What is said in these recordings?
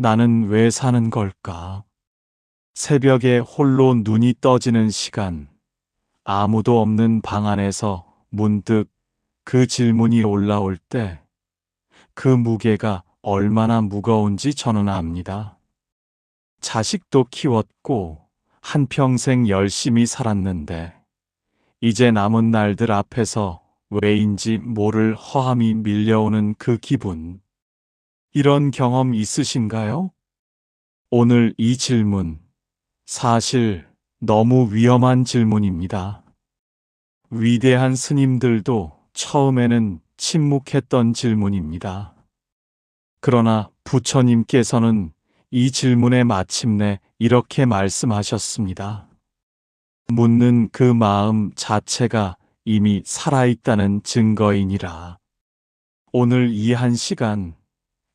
나는 왜 사는 걸까? 새벽에 홀로 눈이 떠지는 시간, 아무도 없는 방 안에서 문득 그 질문이 올라올 때 그 무게가 얼마나 무거운지 저는 압니다. 자식도 키웠고 한평생 열심히 살았는데 이제 남은 날들 앞에서 왜인지 모를 허함이 밀려오는 그 기분. 이런 경험 있으신가요? 오늘 이 질문, 사실 너무 위험한 질문입니다. 위대한 스님들도 처음에는 침묵했던 질문입니다. 그러나 부처님께서는 이 질문에 마침내 이렇게 말씀하셨습니다. 묻는 그 마음 자체가 이미 살아있다는 증거이니라. 오늘 이 한 시간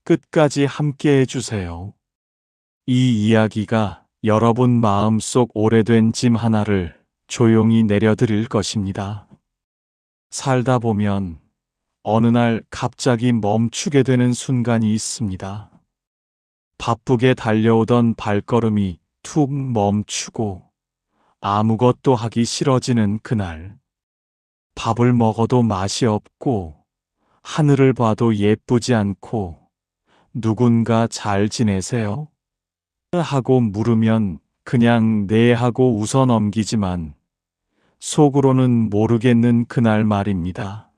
끝까지 함께 해주세요. 이 이야기가 여러분 마음속 오래된 짐 하나를 조용히 내려드릴 것입니다. 살다 보면 어느 날 갑자기 멈추게 되는 순간이 있습니다. 바쁘게 달려오던 발걸음이 툭 멈추고 아무것도 하기 싫어지는 그날. 밥을 먹어도 맛이 없고 하늘을 봐도 예쁘지 않고 누군가 잘 지내세요? 하고 물으면 그냥 네 하고 웃어 넘기지만 속으로는 모르겠는 그날 말입니다.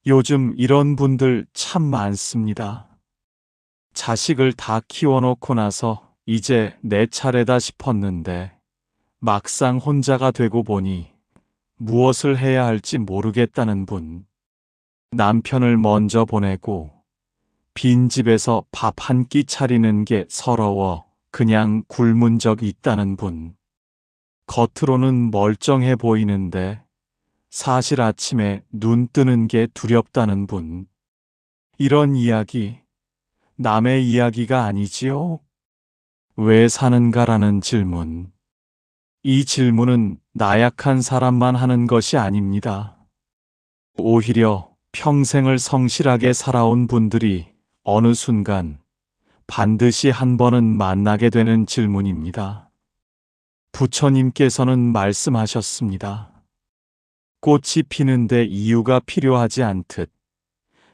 요즘 이런 분들 참 많습니다. 자식을 다 키워놓고 나서 이제 내 차례다 싶었는데 막상 혼자가 되고 보니 무엇을 해야 할지 모르겠다는 분. 남편을 먼저 보내고 빈집에서 밥 한 끼 차리는 게 서러워 그냥 굶은 적이 있다는 분. 겉으로는 멀쩡해 보이는데 사실 아침에 눈 뜨는 게 두렵다는 분. 이런 이야기, 남의 이야기가 아니지요? 왜 사는가라는 질문. 이 질문은 나약한 사람만 하는 것이 아닙니다. 오히려 평생을 성실하게 살아온 분들이 어느 순간 반드시 한 번은 만나게 되는 질문입니다. 부처님께서는 말씀하셨습니다. 꽃이 피는데 이유가 필요하지 않듯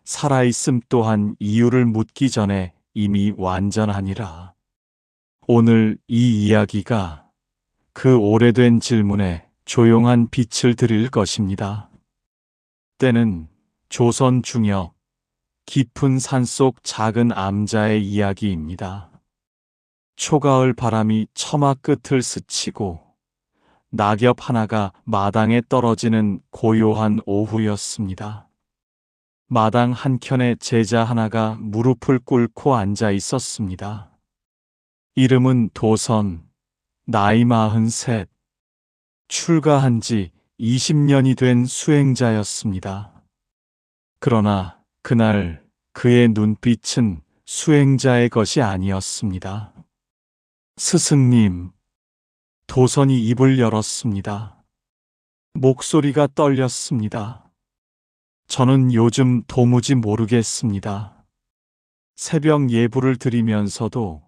살아있음 또한 이유를 묻기 전에 이미 완전하니라. 오늘 이 이야기가 그 오래된 질문에 조용한 빛을 드릴 것입니다. 때는 조선 중엽 깊은 산속 작은 암자의 이야기입니다. 초가을 바람이 처마 끝을 스치고 낙엽 하나가 마당에 떨어지는 고요한 오후였습니다. 마당 한켠에 제자 하나가 무릎을 꿇고 앉아 있었습니다. 이름은 도선, 나이 43, 출가한 지 20년이 된 수행자였습니다. 그러나 그날 그의 눈빛은 수행자의 것이 아니었습니다. 스승님, 도선이 입을 열었습니다. 목소리가 떨렸습니다. 저는 요즘 도무지 모르겠습니다. 새벽 예불을 드리면서도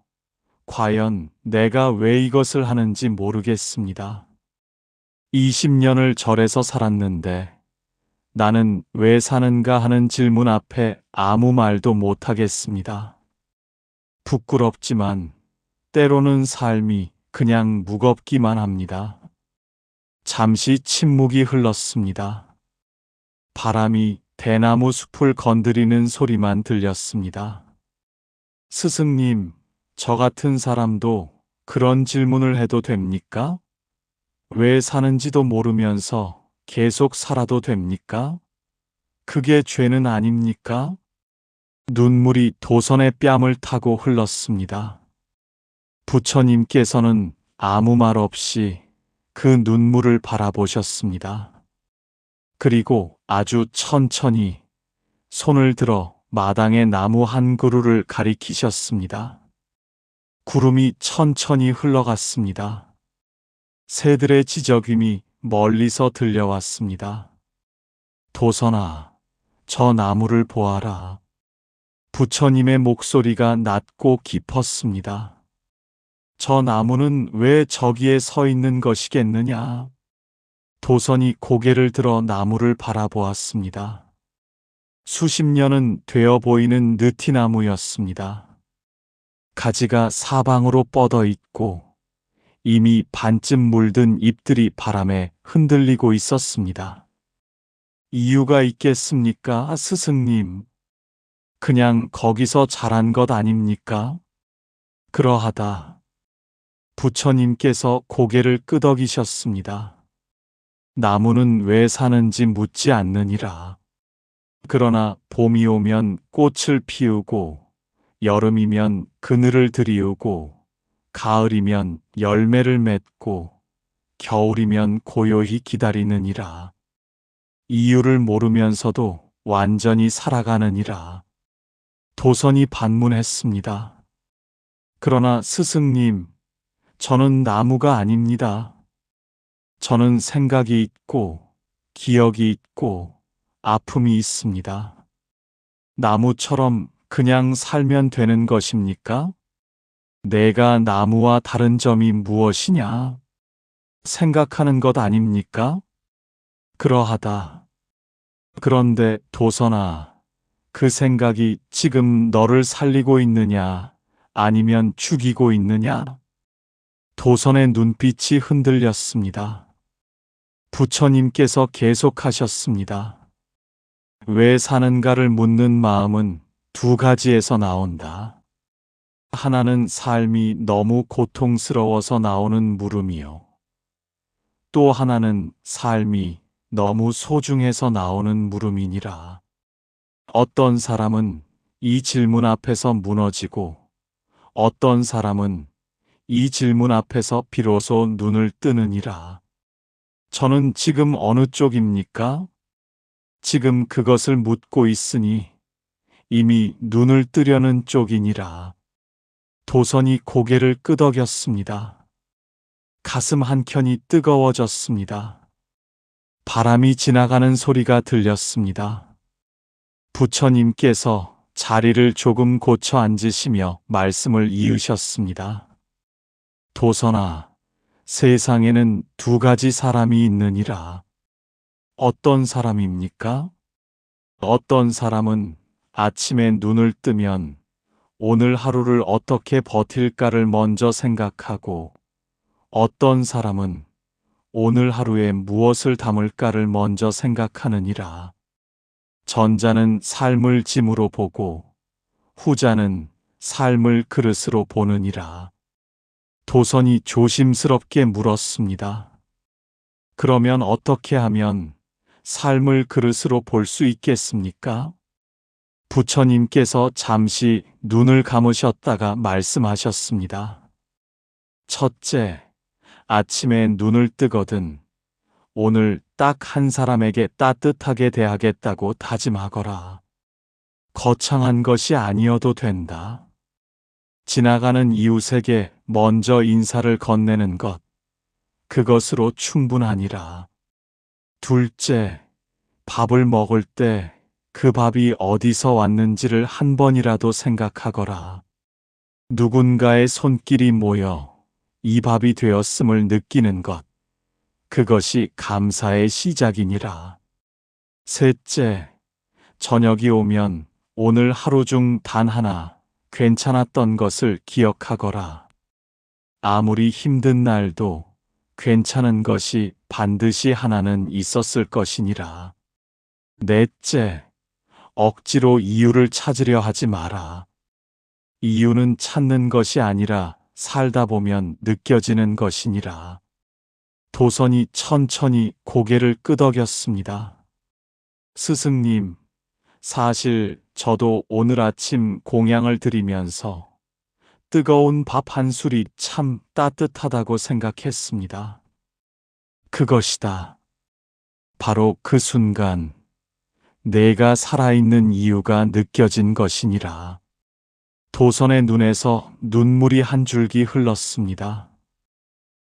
과연 내가 왜 이것을 하는지 모르겠습니다. 20년을 절에서 살았는데 나는 왜 사는가 하는 질문 앞에 아무 말도 못하겠습니다. 부끄럽지만 때로는 삶이 그냥 무겁기만 합니다. 잠시 침묵이 흘렀습니다. 바람이 대나무 숲을 건드리는 소리만 들렸습니다. 스승님, 저 같은 사람도 그런 질문을 해도 됩니까? 왜 사는지도 모르면서 계속 살아도 됩니까? 그게 죄는 아닙니까? 눈물이 도선의 뺨을 타고 흘렀습니다. 부처님께서는 아무 말 없이 그 눈물을 바라보셨습니다. 그리고 아주 천천히 손을 들어 마당의 나무 한 그루를 가리키셨습니다. 구름이 천천히 흘러갔습니다. 새들의 지저귀이 멀리서 들려왔습니다. 도선아, 저 나무를 보아라. 부처님의 목소리가 낮고 깊었습니다. 저 나무는 왜 저기에 서 있는 것이겠느냐? 도선이 고개를 들어 나무를 바라보았습니다. 수십 년은 되어 보이는 느티나무였습니다. 가지가 사방으로 뻗어 있고 이미 반쯤 물든 잎들이 바람에 흔들리고 있었습니다. 이유가 있겠습니까, 스승님? 그냥 거기서 자란 것 아닙니까? 그러하다. 부처님께서 고개를 끄덕이셨습니다. 나무는 왜 사는지 묻지 않느니라. 그러나 봄이 오면 꽃을 피우고 여름이면 그늘을 들이우고 가을이면 열매를 맺고 겨울이면 고요히 기다리느니라. 이유를 모르면서도 완전히 살아가느니라. 도선이 반문했습니다. 그러나 스승님, 저는 나무가 아닙니다. 저는 생각이 있고 기억이 있고 아픔이 있습니다. 나무처럼 그냥 살면 되는 것입니까? 내가 나무와 다른 점이 무엇이냐? 생각하는 것 아닙니까? 그러하다. 그런데 도선아, 그 생각이 지금 너를 살리고 있느냐, 아니면 죽이고 있느냐? 도선의 눈빛이 흔들렸습니다. 부처님께서 계속하셨습니다. 왜 사는가를 묻는 마음은 두 가지에서 나온다. 하나는 삶이 너무 고통스러워서 나오는 물음이요. 또 하나는 삶이 너무 소중해서 나오는 물음이니라. 어떤 사람은 이 질문 앞에서 무너지고 어떤 사람은 이 질문 앞에서 비로소 눈을 뜨느니라. 저는 지금 어느 쪽입니까? 지금 그것을 묻고 있으니 이미 눈을 뜨려는 쪽이니라. 도선이 고개를 끄덕였습니다. 가슴 한켠이 뜨거워졌습니다. 바람이 지나가는 소리가 들렸습니다. 부처님께서 자리를 조금 고쳐 앉으시며 말씀을 이으셨습니다. 도선아, 세상에는 두 가지 사람이 있느니라. 어떤 사람입니까? 어떤 사람은 아침에 눈을 뜨면 오늘 하루를 어떻게 버틸까를 먼저 생각하고 어떤 사람은 오늘 하루에 무엇을 담을까를 먼저 생각하느니라. 전자는 삶을 짐으로 보고 후자는 삶을 그릇으로 보느니라. 도선이 조심스럽게 물었습니다. 그러면 어떻게 하면 삶을 그릇으로 볼 수 있겠습니까? 부처님께서 잠시 눈을 감으셨다가 말씀하셨습니다. 첫째, 아침에 눈을 뜨거든 오늘 딱 한 사람에게 따뜻하게 대하겠다고 다짐하거라. 거창한 것이 아니어도 된다. 지나가는 이웃에게 먼저 인사를 건네는 것, 그것으로 충분하니라. 둘째, 밥을 먹을 때 그 밥이 어디서 왔는지를 한 번이라도 생각하거라. 누군가의 손길이 모여 이 밥이 되었음을 느끼는 것, 그것이 감사의 시작이니라. 셋째, 저녁이 오면 오늘 하루 중 단 하나 괜찮았던 것을 기억하거라. 아무리 힘든 날도 괜찮은 것이 반드시 하나는 있었을 것이니라. 넷째, 억지로 이유를 찾으려 하지 마라. 이유는 찾는 것이 아니라 살다 보면 느껴지는 것이니라. 도선이 천천히 고개를 끄덕였습니다. 스승님, 사실 저도 오늘 아침 공양을 드리면서 뜨거운 밥 한 술이 참 따뜻하다고 생각했습니다. 그것이다. 바로 그 순간 내가 살아있는 이유가 느껴진 것이니라. 도선의 눈에서 눈물이 한 줄기 흘렀습니다.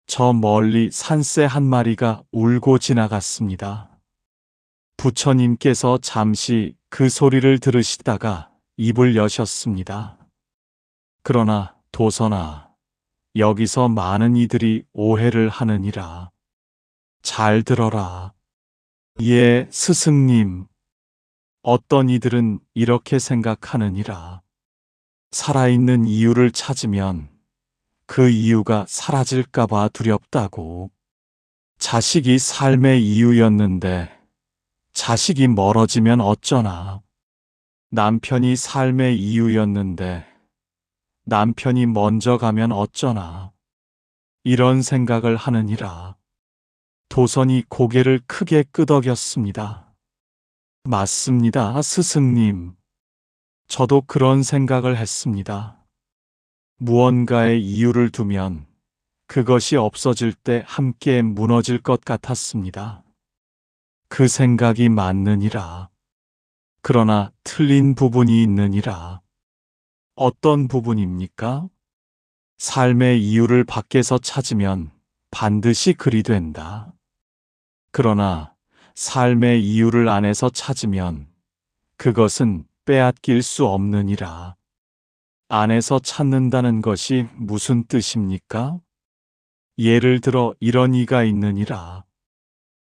저 멀리 산새 한 마리가 울고 지나갔습니다. 부처님께서 잠시 그 소리를 들으시다가 입을 여셨습니다. 그러나 도선아, 여기서 많은 이들이 오해를 하느니라. 잘 들어라. 예, 스승님. 어떤 이들은 이렇게 생각하느니라. 살아있는 이유를 찾으면 그 이유가 사라질까봐 두렵다고. 자식이 삶의 이유였는데 자식이 멀어지면 어쩌나. 남편이 삶의 이유였는데 남편이 먼저 가면 어쩌나. 이런 생각을 하느니라. 도선이 고개를 크게 끄덕였습니다. 맞습니다, 스승님. 저도 그런 생각을 했습니다. 무언가의 이유를 두면 그것이 없어질 때 함께 무너질 것 같았습니다. 그 생각이 맞느니라. 그러나 틀린 부분이 있느니라. 어떤 부분입니까? 삶의 이유를 밖에서 찾으면 반드시 그리 된다. 그러나 삶의 이유를 안에서 찾으면 그것은 빼앗길 수 없느니라. 안에서 찾는다는 것이 무슨 뜻입니까? 예를 들어 이런 이가 있느니라.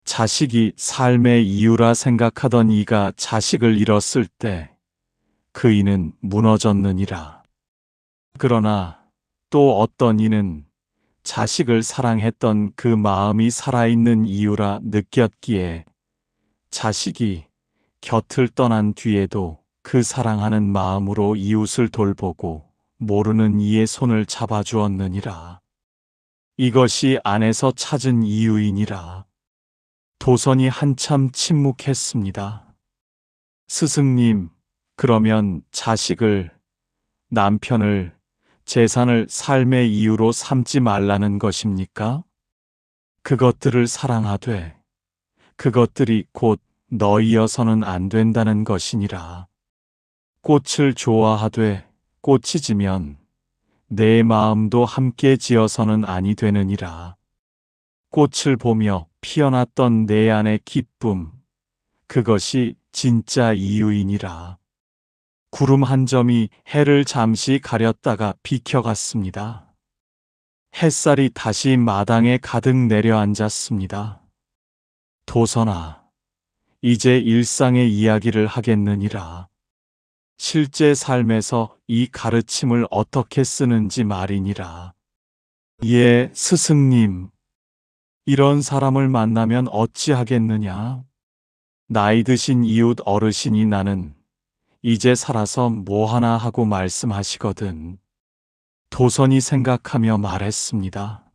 자식이 삶의 이유라 생각하던 이가 자식을 잃었을 때 그 이는 무너졌느니라. 그러나 또 어떤 이는 자식을 사랑했던 그 마음이 살아있는 이유라 느꼈기에 자식이 곁을 떠난 뒤에도 그 사랑하는 마음으로 이웃을 돌보고 모르는 이의 손을 잡아주었느니라. 이것이 안에서 찾은 이유이니라. 도선이 한참 침묵했습니다. 스승님, 그러면 자식을, 남편을, 재산을 삶의 이유로 삼지 말라는 것입니까? 그것들을 사랑하되 그것들이 곧 너희여서는 안 된다는 것이니라. 꽃을 좋아하되 꽃이 지면 내 마음도 함께 지어서는 아니 되느니라. 꽃을 보며 피어났던 내 안의 기쁨, 그것이 진짜 이유이니라. 구름 한 점이 해를 잠시 가렸다가 비켜갔습니다. 햇살이 다시 마당에 가득 내려앉았습니다. 도선아, 이제 일상의 이야기를 하겠느니라. 실제 삶에서 이 가르침을 어떻게 쓰는지 말이니라. 예, 스승님. 이런 사람을 만나면 어찌하겠느냐? 나이 드신 이웃 어르신이 나는 이제 살아서 뭐하나 하고 말씀하시거든. 도선이 생각하며 말했습니다.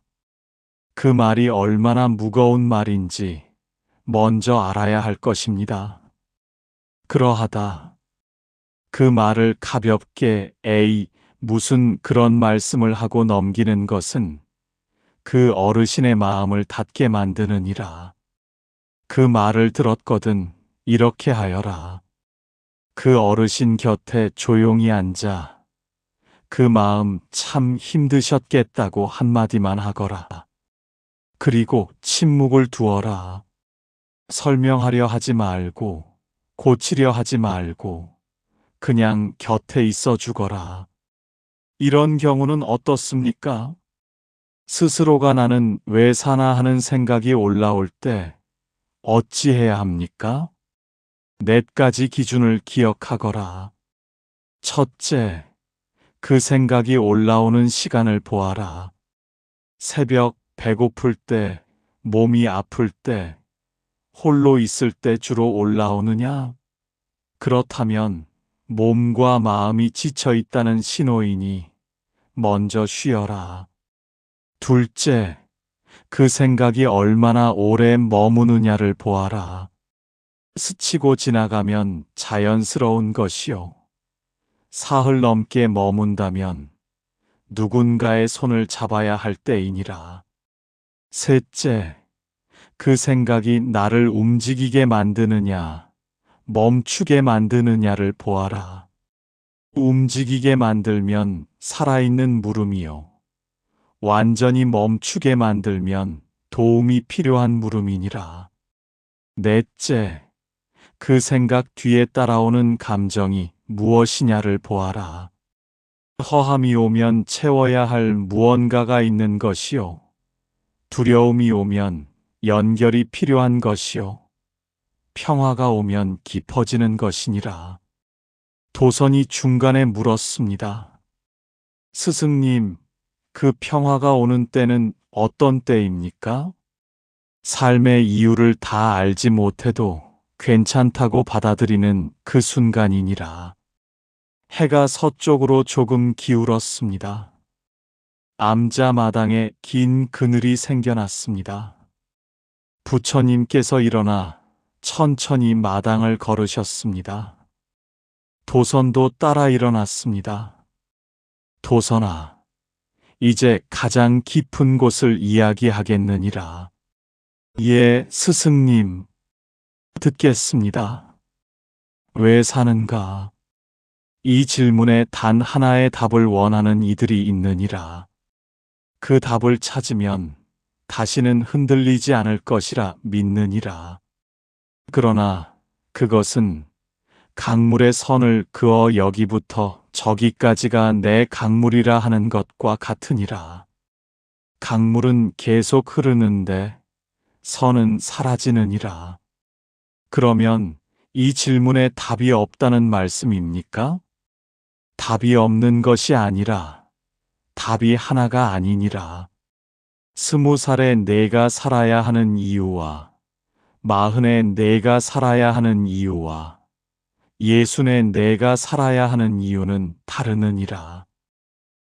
그 말이 얼마나 무거운 말인지 먼저 알아야 할 것입니다. 그러하다. 그 말을 가볍게 에이, 무슨 그런 말씀을 하고 넘기는 것은 그 어르신의 마음을 닫게 만드느니라. 그 말을 들었거든 이렇게 하여라. 그 어르신 곁에 조용히 앉아 그 마음 참 힘드셨겠다고 한마디만 하거라. 그리고 침묵을 두어라. 설명하려 하지 말고 고치려 하지 말고 그냥 곁에 있어 주거라. 이런 경우는 어떻습니까? 스스로가 나는 왜 사나 하는 생각이 올라올 때 어찌해야 합니까? 넷 가지 기준을 기억하거라. 첫째, 그 생각이 올라오는 시간을 보아라. 새벽 배고플 때, 몸이 아플 때, 홀로 있을 때 주로 올라오느냐? 그렇다면 몸과 마음이 지쳐 있다는 신호이니 먼저 쉬어라. 둘째, 그 생각이 얼마나 오래 머무느냐를 보아라. 스치고 지나가면 자연스러운 것이요. 사흘 넘게 머문다면 누군가의 손을 잡아야 할 때이니라. 셋째, 그 생각이 나를 움직이게 만드느냐, 멈추게 만드느냐를 보아라. 움직이게 만들면 살아있는 물음이요. 완전히 멈추게 만들면 도움이 필요한 물음이니라. 넷째, 그 생각 뒤에 따라오는 감정이 무엇이냐를 보아라. 허함이 오면 채워야 할 무언가가 있는 것이요. 두려움이 오면 연결이 필요한 것이요. 평화가 오면 깊어지는 것이니라. 도선이 중간에 물었습니다. 스승님, 그 평화가 오는 때는 어떤 때입니까? 삶의 이유를 다 알지 못해도 괜찮다고 받아들이는 그 순간이니라. 해가 서쪽으로 조금 기울었습니다. 암자 마당에 긴 그늘이 생겨났습니다. 부처님께서 일어나 천천히 마당을 걸으셨습니다. 도선도 따라 일어났습니다. 도선아, 이제 가장 깊은 곳을 이야기하겠느니라. 예, 스승님. 듣겠습니다. 왜 사는가? 이 질문에 단 하나의 답을 원하는 이들이 있느니라. 그 답을 찾으면 다시는 흔들리지 않을 것이라 믿느니라. 그러나 그것은 강물의 선을 그어 여기부터 저기까지가 내 강물이라 하는 것과 같으니라. 강물은 계속 흐르는데 선은 사라지느니라. 그러면 이 질문에 답이 없다는 말씀입니까? 답이 없는 것이 아니라 답이 하나가 아니니라. 20살에 내가 살아야 하는 이유와 40에 내가 살아야 하는 이유와 60에 내가 살아야 하는 이유는 다르느니라.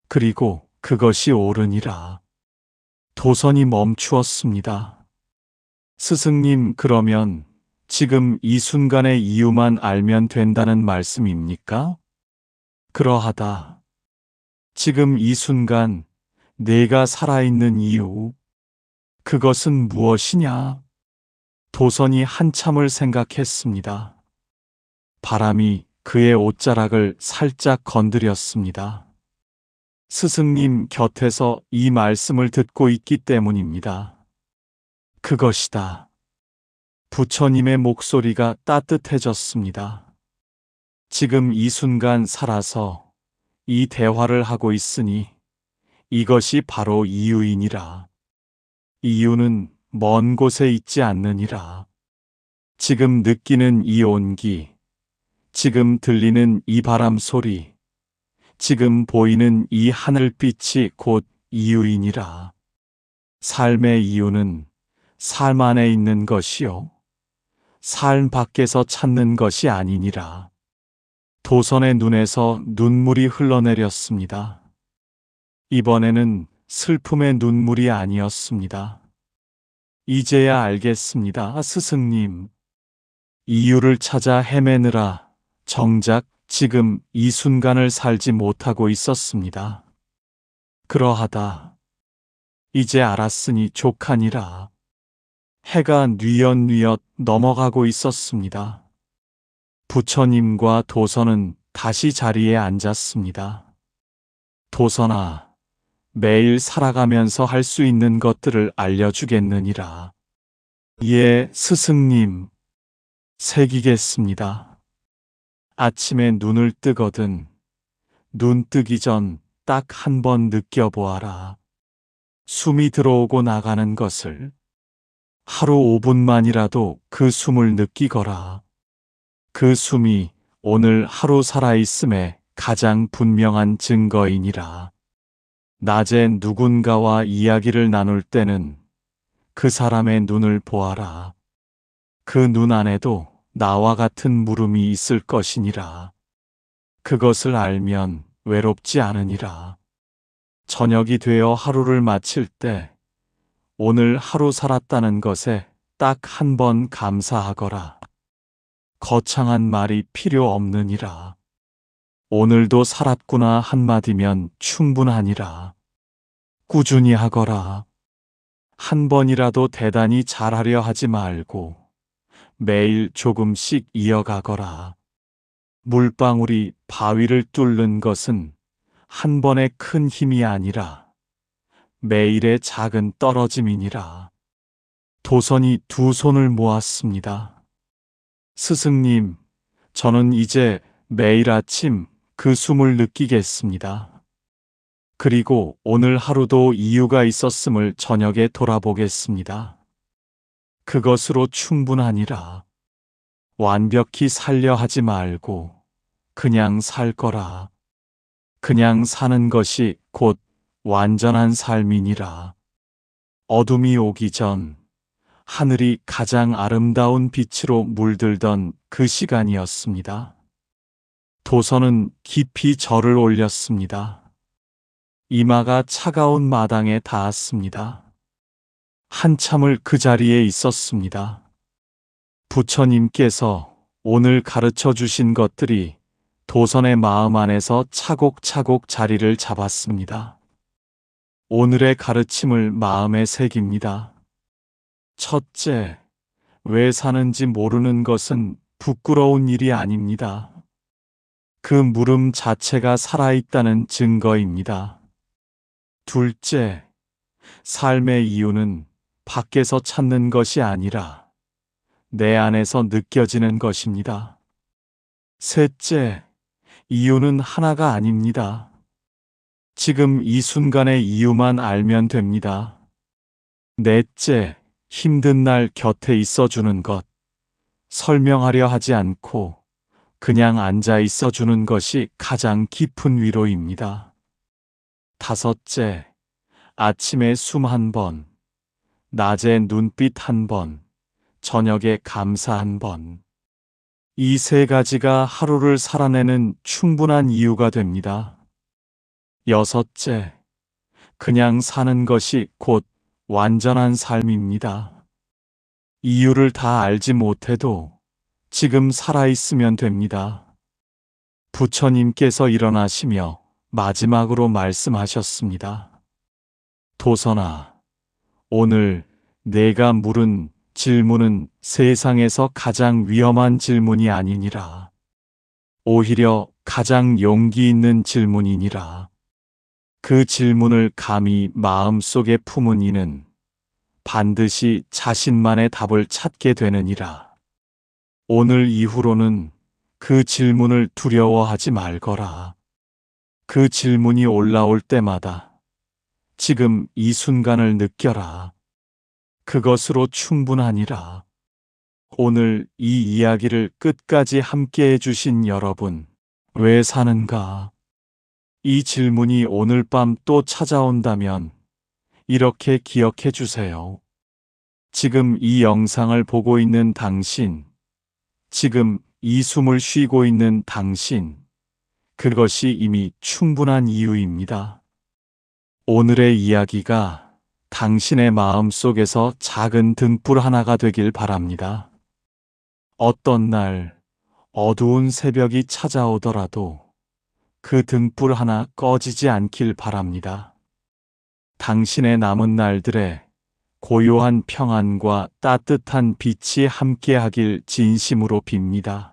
그리고 그것이 옳으니라. 도선이 멈추었습니다. 스승님, 그러면 지금 이 순간의 이유만 알면 된다는 말씀입니까? 그러하다. 지금 이 순간 내가 살아있는 이유, 그것은 무엇이냐? 도선이 한참을 생각했습니다. 바람이 그의 옷자락을 살짝 건드렸습니다. 스승님 곁에서 이 말씀을 듣고 있기 때문입니다. 그것이다. 부처님의 목소리가 따뜻해졌습니다. 지금 이 순간 살아서 이 대화를 하고 있으니 이것이 바로 이유이니라. 이유는 먼 곳에 있지 않느니라. 지금 느끼는 이 온기, 지금 들리는 이 바람 소리, 지금 보이는 이 하늘빛이 곧 이유이니라. 삶의 이유는 삶 안에 있는 것이요. 삶 밖에서 찾는 것이 아니니라. 도선의 눈에서 눈물이 흘러내렸습니다. 이번에는 슬픔의 눈물이 아니었습니다. 이제야 알겠습니다, 스승님. 이유를 찾아 헤매느라 정작 지금 이 순간을 살지 못하고 있었습니다. 그러하다. 이제 알았으니 족하니라. 해가 뉘엿뉘엿 넘어가고 있었습니다. 부처님과 도선은 다시 자리에 앉았습니다. 도선아, 매일 살아가면서 할 수 있는 것들을 알려주겠느니라. 예, 스승님. 새기겠습니다. 아침에 눈을 뜨거든 눈 뜨기 전 딱 한 번 느껴보아라. 숨이 들어오고 나가는 것을. 하루 5분만이라도 그 숨을 느끼거라. 그 숨이 오늘 하루 살아있음의 가장 분명한 증거이니라. 낮에 누군가와 이야기를 나눌 때는 그 사람의 눈을 보아라. 그 눈 안에도 나와 같은 물음이 있을 것이니라. 그것을 알면 외롭지 않으니라. 저녁이 되어 하루를 마칠 때 오늘 하루 살았다는 것에 딱 한 번 감사하거라. 거창한 말이 필요 없느니라. 오늘도 살았구나 한마디면 충분하니라. 꾸준히 하거라. 한 번이라도 대단히 잘하려 하지 말고 매일 조금씩 이어가거라. 물방울이 바위를 뚫는 것은 한 번의 큰 힘이 아니라 매일의 작은 떨어짐이니라. 도선이 두 손을 모았습니다. 스승님, 저는 이제 매일 아침 그 숨을 느끼겠습니다. 그리고 오늘 하루도 이유가 있었음을 저녁에 돌아보겠습니다. 그것으로 충분하니라. 완벽히 살려 하지 말고 그냥 살 거라. 그냥 사는 것이 곧 완전한 삶이니라. 어둠이 오기 전 하늘이 가장 아름다운 빛으로 물들던 그 시간이었습니다. 도선은 깊이 절을 올렸습니다. 이마가 차가운 마당에 닿았습니다. 한참을 그 자리에 있었습니다. 부처님께서 오늘 가르쳐 주신 것들이 도선의 마음 안에서 차곡차곡 자리를 잡았습니다. 오늘의 가르침을 마음에 새깁니다. 첫째, 왜 사는지 모르는 것은 부끄러운 일이 아닙니다. 그 물음 자체가 살아있다는 증거입니다. 둘째, 삶의 이유는 밖에서 찾는 것이 아니라 내 안에서 느껴지는 것입니다. 셋째, 이유는 하나가 아닙니다. 지금 이 순간의 이유만 알면 됩니다. 넷째, 힘든 날 곁에 있어주는 것. 설명하려 하지 않고 그냥 앉아 있어주는 것이 가장 깊은 위로입니다. 다섯째, 아침에 숨 한 번, 낮에 눈빛 한 번, 저녁에 감사 한 번. 이 세 가지가 하루를 살아내는 충분한 이유가 됩니다. 여섯째, 그냥 사는 것이 곧 완전한 삶입니다. 이유를 다 알지 못해도 지금 살아있으면 됩니다. 부처님께서 일어나시며 마지막으로 말씀하셨습니다. 도선아, 오늘 내가 물은 질문은 세상에서 가장 위험한 질문이 아니니라. 오히려 가장 용기 있는 질문이니라. 그 질문을 감히 마음속에 품은 이는 반드시 자신만의 답을 찾게 되느니라. 오늘 이후로는 그 질문을 두려워하지 말거라. 그 질문이 올라올 때마다 지금 이 순간을 느껴라. 그것으로 충분하니라. 오늘 이 이야기를 끝까지 함께 해주신 여러분, 왜 사는가? 이 질문이 오늘 밤 또 찾아온다면 이렇게 기억해 주세요. 지금 이 영상을 보고 있는 당신, 지금 이 숨을 쉬고 있는 당신, 그것이 이미 충분한 이유입니다. 오늘의 이야기가 당신의 마음 속에서 작은 등불 하나가 되길 바랍니다. 어떤 날 어두운 새벽이 찾아오더라도 그 등불 하나 꺼지지 않길 바랍니다. 당신의 남은 날들에 고요한 평안과 따뜻한 빛이 함께하길 진심으로 빕니다.